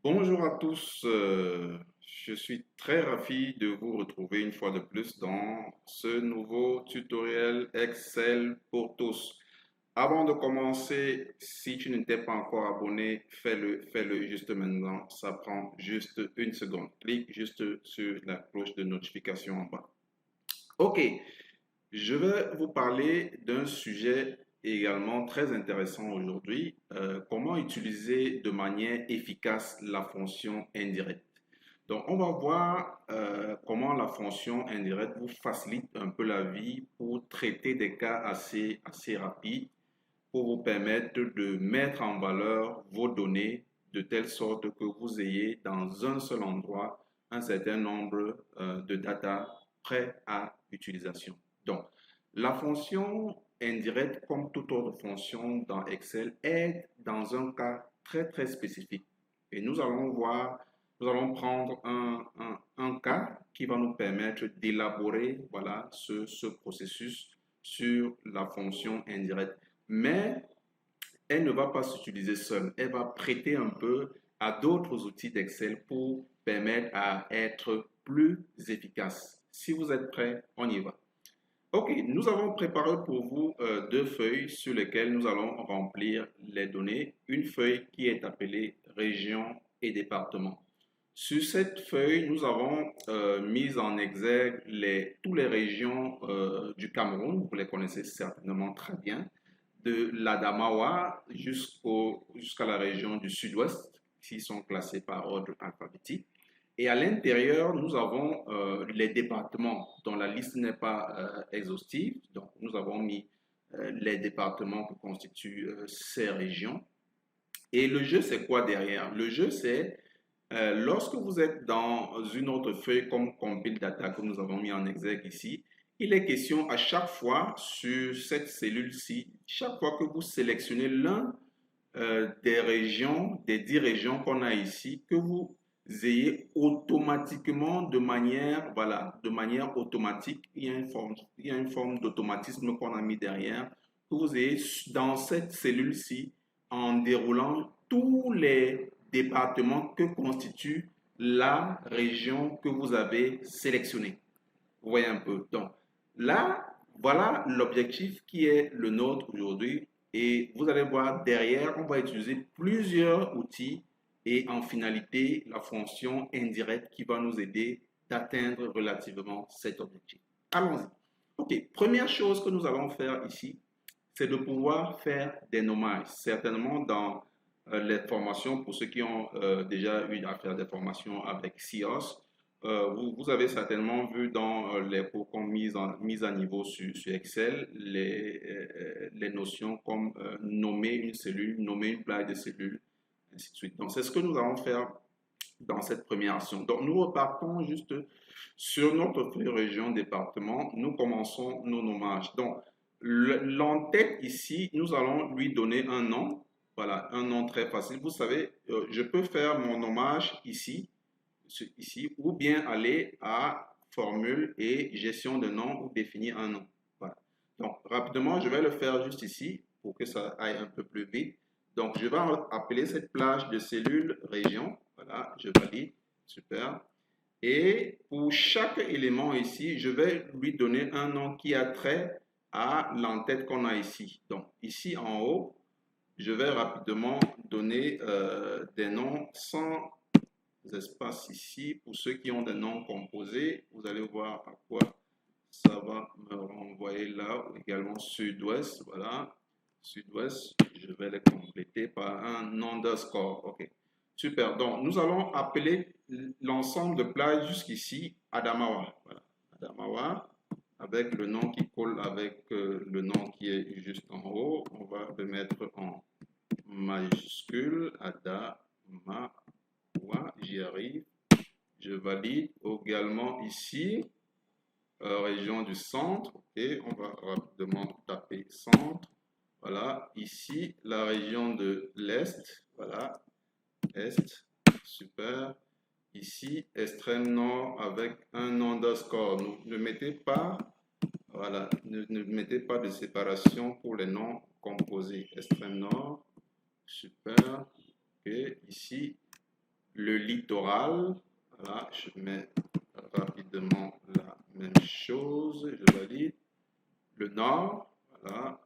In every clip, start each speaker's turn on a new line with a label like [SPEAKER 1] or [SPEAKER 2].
[SPEAKER 1] Bonjour à tous, je suis très ravi de vous retrouver une fois de plus dans ce nouveau tutoriel Excel pour tous. Avant de commencer, si tu ne t'es pas encore abonné, fais-le juste maintenant. Ça prend juste une seconde. Clique juste sur la cloche de notification en bas. Ok, je vais vous parler d'un sujet également très intéressant aujourd'hui, comment utiliser de manière efficace la fonction indirecte. Donc, on va voir comment la fonction indirecte vous facilite un peu la vie pour traiter des cas assez rapides, pour vous permettre de mettre en valeur vos données de telle sorte que vous ayez dans un seul endroit un certain nombre de data prêts à utilisation. Donc, la fonction indirecte, comme toute autre fonction dans Excel, est dans un cas très spécifique. Et nous allons voir, nous allons prendre un cas qui va nous permettre d'élaborer voilà, ce processus sur la fonction indirecte. Mais elle ne va pas s'utiliser seule. Elle va prêter un peu à d'autres outils d'Excel pour permettre à être plus efficace. Si vous êtes prêts, on y va. Ok, nous avons préparé pour vous deux feuilles sur lesquelles nous allons remplir les données. Une feuille qui est appelée région et département. Sur cette feuille, nous avons mis en exergue toutes les régions du Cameroun. Vous les connaissez certainement très bien, de l'Adamawa jusqu'à la région du Sud-Ouest, qui sont classés par ordre alphabétique. Et à l'intérieur, nous avons les départements dont la liste n'est pas exhaustive. Donc, nous avons mis les départements qui constituent ces régions. Et le jeu, c'est quoi derrière? Le jeu, c'est lorsque vous êtes dans une autre feuille comme Compile Data que nous avons mis en exergue ici, il est question à chaque fois sur cette cellule-ci, chaque fois que vous sélectionnez l'un des régions, des 10 régions qu'on a ici, que vous ayez automatiquement voilà, de manière automatique, il y a une forme d'automatisme qu'on a mis derrière, que vous ayez dans cette cellule-ci, en déroulant tous les départements que constitue la région que vous avez sélectionnée. Vous voyez un peu. Donc là, voilà l'objectif qui est le nôtre aujourd'hui. Et vous allez voir derrière, on va utiliser plusieurs outils et en finalité, la fonction indirecte qui va nous aider d'atteindre relativement cet objectif. Allons-y. OK, première chose que nous allons faire ici, c'est de pouvoir faire des nommages. Certainement dans les formations, pour ceux qui ont déjà eu à faire des formations avec CIOS, vous avez certainement vu dans les cours qu'on mis à niveau sur Excel les notions comme nommer une cellule, nommer une plaque de cellules, ainsi de suite. Donc, c'est ce que nous allons faire dans cette première action. Donc, nous repartons juste sur notre feuille région département. Nous commençons nos nommages. Donc, l'entête ici, nous allons lui donner un nom. Voilà, un nom très facile. Vous savez, je peux faire mon nommage ici ou bien aller à formule et gestion de nom ou définir un nom. Voilà. Donc, rapidement, je vais le faire juste ici pour que ça aille un peu plus vite. Donc, je vais appeler cette plage de cellules région. Voilà, je valide. Super. Et pour chaque élément ici, je vais lui donner un nom qui a trait à l'entête qu'on a ici. Donc, ici en haut, je vais rapidement donner des noms sans espaces ici. Pour ceux qui ont des noms composés, vous allez voir à quoi ça va me renvoyer là. Également sud-ouest, voilà. Sud-ouest, je vais les compléter par un underscore. OK. Super. Donc, nous allons appeler l'ensemble de plages jusqu'ici Adamawa. Voilà. Adamawa, avec le nom qui colle avec le nom qui est juste en haut. On va le mettre en majuscule. Adamawa. J'y arrive. Je valide également ici, région du centre. Ok, on va rapidement taper centre. Voilà, ici, la région de l'Est. Voilà, Est. Super. Ici, extrême nord avec un underscore. Ne mettez pas, voilà, ne mettez pas de séparation pour les noms composés. Extrême nord. Super. Ok, ici, le littoral. Voilà, je mets rapidement la même chose. Je valide. Le nord. Voilà.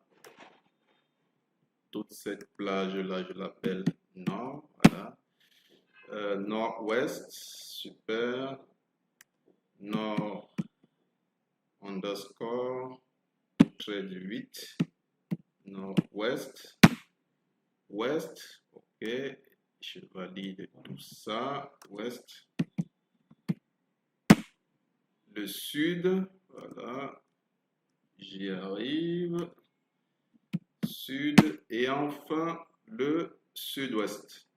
[SPEAKER 1] Toute cette plage-là, je l'appelle nord. Voilà. Nord-ouest. Super. Nord underscore. Trait de 8. Nord-ouest. Ouest. OK. Je valide tout ça. Ouest. Le sud. Voilà. J'y arrive. Sud. Et enfin, le sud-ouest.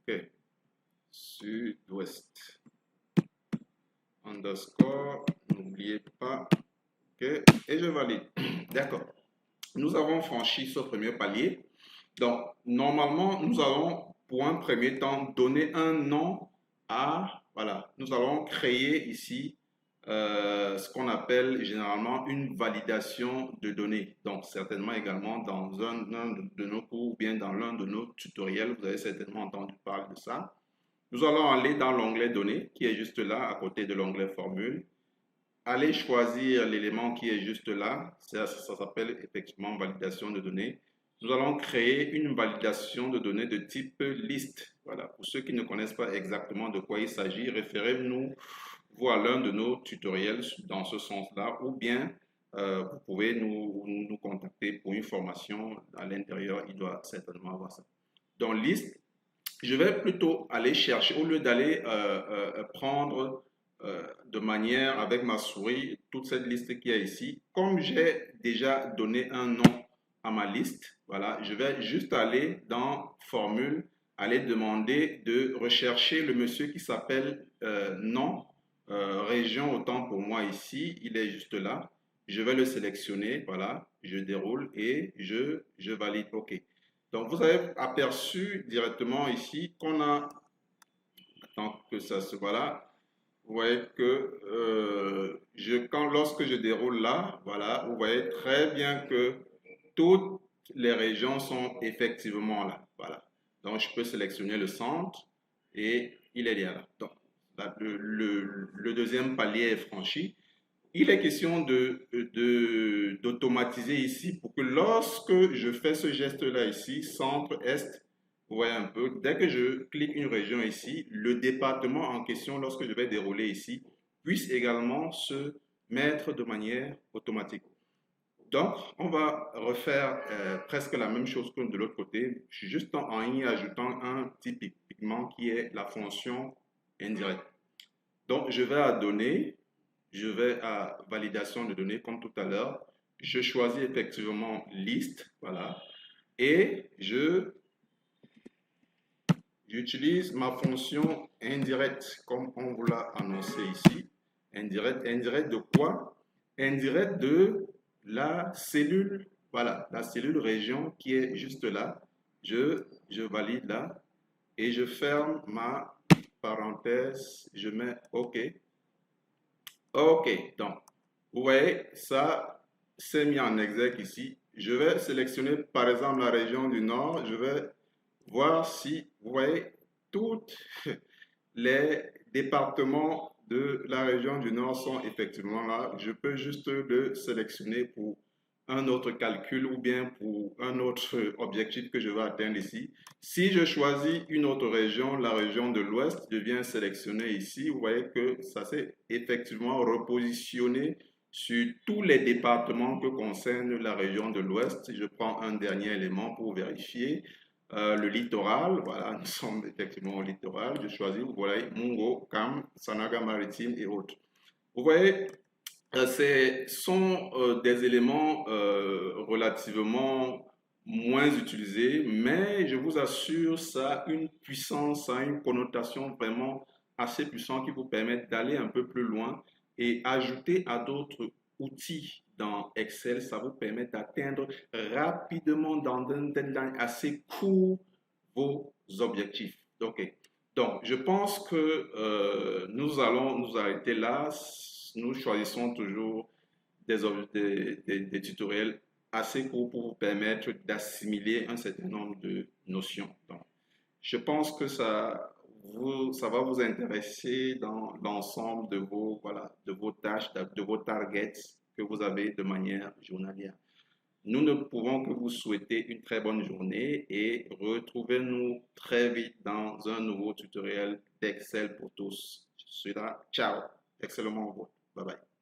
[SPEAKER 1] OK. Sud-ouest. Underscore. N'oubliez pas. OK. Et je valide. D'accord. Nous avons franchi ce premier palier. Donc, normalement, nous allons, pour un premier temps, donner un nom à, voilà, nous allons créer ici ce qu'on appelle généralement une validation de données. Donc, certainement également dans un de nos cours ou bien dans l'un de nos tutoriels, vous avez certainement entendu parler de ça. Nous allons aller dans l'onglet données qui est juste là à côté de l'onglet formule. Allez choisir l'élément qui est juste là. Ça s'appelle effectivement validation de données. Nous allons créer une validation de données de type liste. Voilà. Pour ceux qui ne connaissent pas exactement de quoi il s'agit, référez-nous voir l'un de nos tutoriels dans ce sens-là ou bien vous pouvez nous contacter pour une formation à l'intérieur. Il doit certainement avoir ça. Dans liste, je vais plutôt aller chercher, au lieu d'aller prendre de manière avec ma souris toute cette liste qu'il y a ici. Comme j'ai déjà donné un nom à ma liste, voilà, je vais juste aller dans formule, aller demander de rechercher le monsieur qui s'appelle nom, région, autant pour moi ici, il est juste là. Je vais le sélectionner, voilà, je déroule et je valide OK. Donc, vous avez aperçu directement ici qu'on a, tant que ça se voilà, vous voyez que lorsque je déroule là, voilà, vous voyez très bien que toutes les régions sont effectivement là. Voilà. Donc, je peux sélectionner le centre et il est là. Donc, là, le deuxième palier est franchi. Il est question d'automatiser ici pour que lorsque je fais ce geste-là ici, centre-est, vous voyez un peu, dès que je clique une région ici, le département en question, lorsque je vais dérouler ici, puisse également se mettre de manière automatique. Donc, on va refaire presque la même chose que de l'autre côté, juste en y ajoutant un typiquement qui est la fonction indirecte. Donc, je vais à données, je vais à validation de données comme tout à l'heure. Je choisis effectivement liste, voilà, et j'utilise ma fonction indirecte comme on vous l'a annoncé ici. Indirect, indirect de quoi? Indirect de la cellule, voilà, la cellule région qui est juste là. Je valide là et je ferme ma parenthèse, je mets OK. OK, donc, vous voyez, ça c'est mis en exergue ici. Je vais sélectionner par exemple la région du Nord. Je vais voir si, vous voyez, tous les départements de la région du Nord sont effectivement là. Je peux juste le sélectionner pour un autre calcul ou bien pour un autre objectif que je vais atteindre ici. Si je choisis une autre région, la région de l'Ouest, je viens sélectionner ici. Vous voyez que ça s'est effectivement repositionné sur tous les départements que concerne la région de l'Ouest. Je prends un dernier élément pour vérifier. Le littoral, voilà, nous sommes effectivement au littoral. Je choisis, vous voyez, Mungo, Kam, Sanaga Maritime et autres. Vous voyez, ce sont des éléments relativement moins utilisés, mais je vous assure, ça a une puissance, ça a une connotation vraiment assez puissante qui vous permet d'aller un peu plus loin et ajouter à d'autres outils dans Excel, ça vous permet d'atteindre rapidement dans un deadline assez court vos objectifs. Okay. Donc, je pense que nous allons nous arrêter là. Nous choisissons toujours des tutoriels assez courts pour vous permettre d'assimiler un certain nombre de notions. Donc, je pense que ça ça va vous intéresser dans l'ensemble de vos, voilà, de vos tâches, de vos targets que vous avez de manière journalière. Nous ne pouvons que vous souhaiter une très bonne journée et retrouvez-nous très vite dans un nouveau tutoriel d'Excel pour tous. Je suis là. Ciao. Excellemment. Bye bye.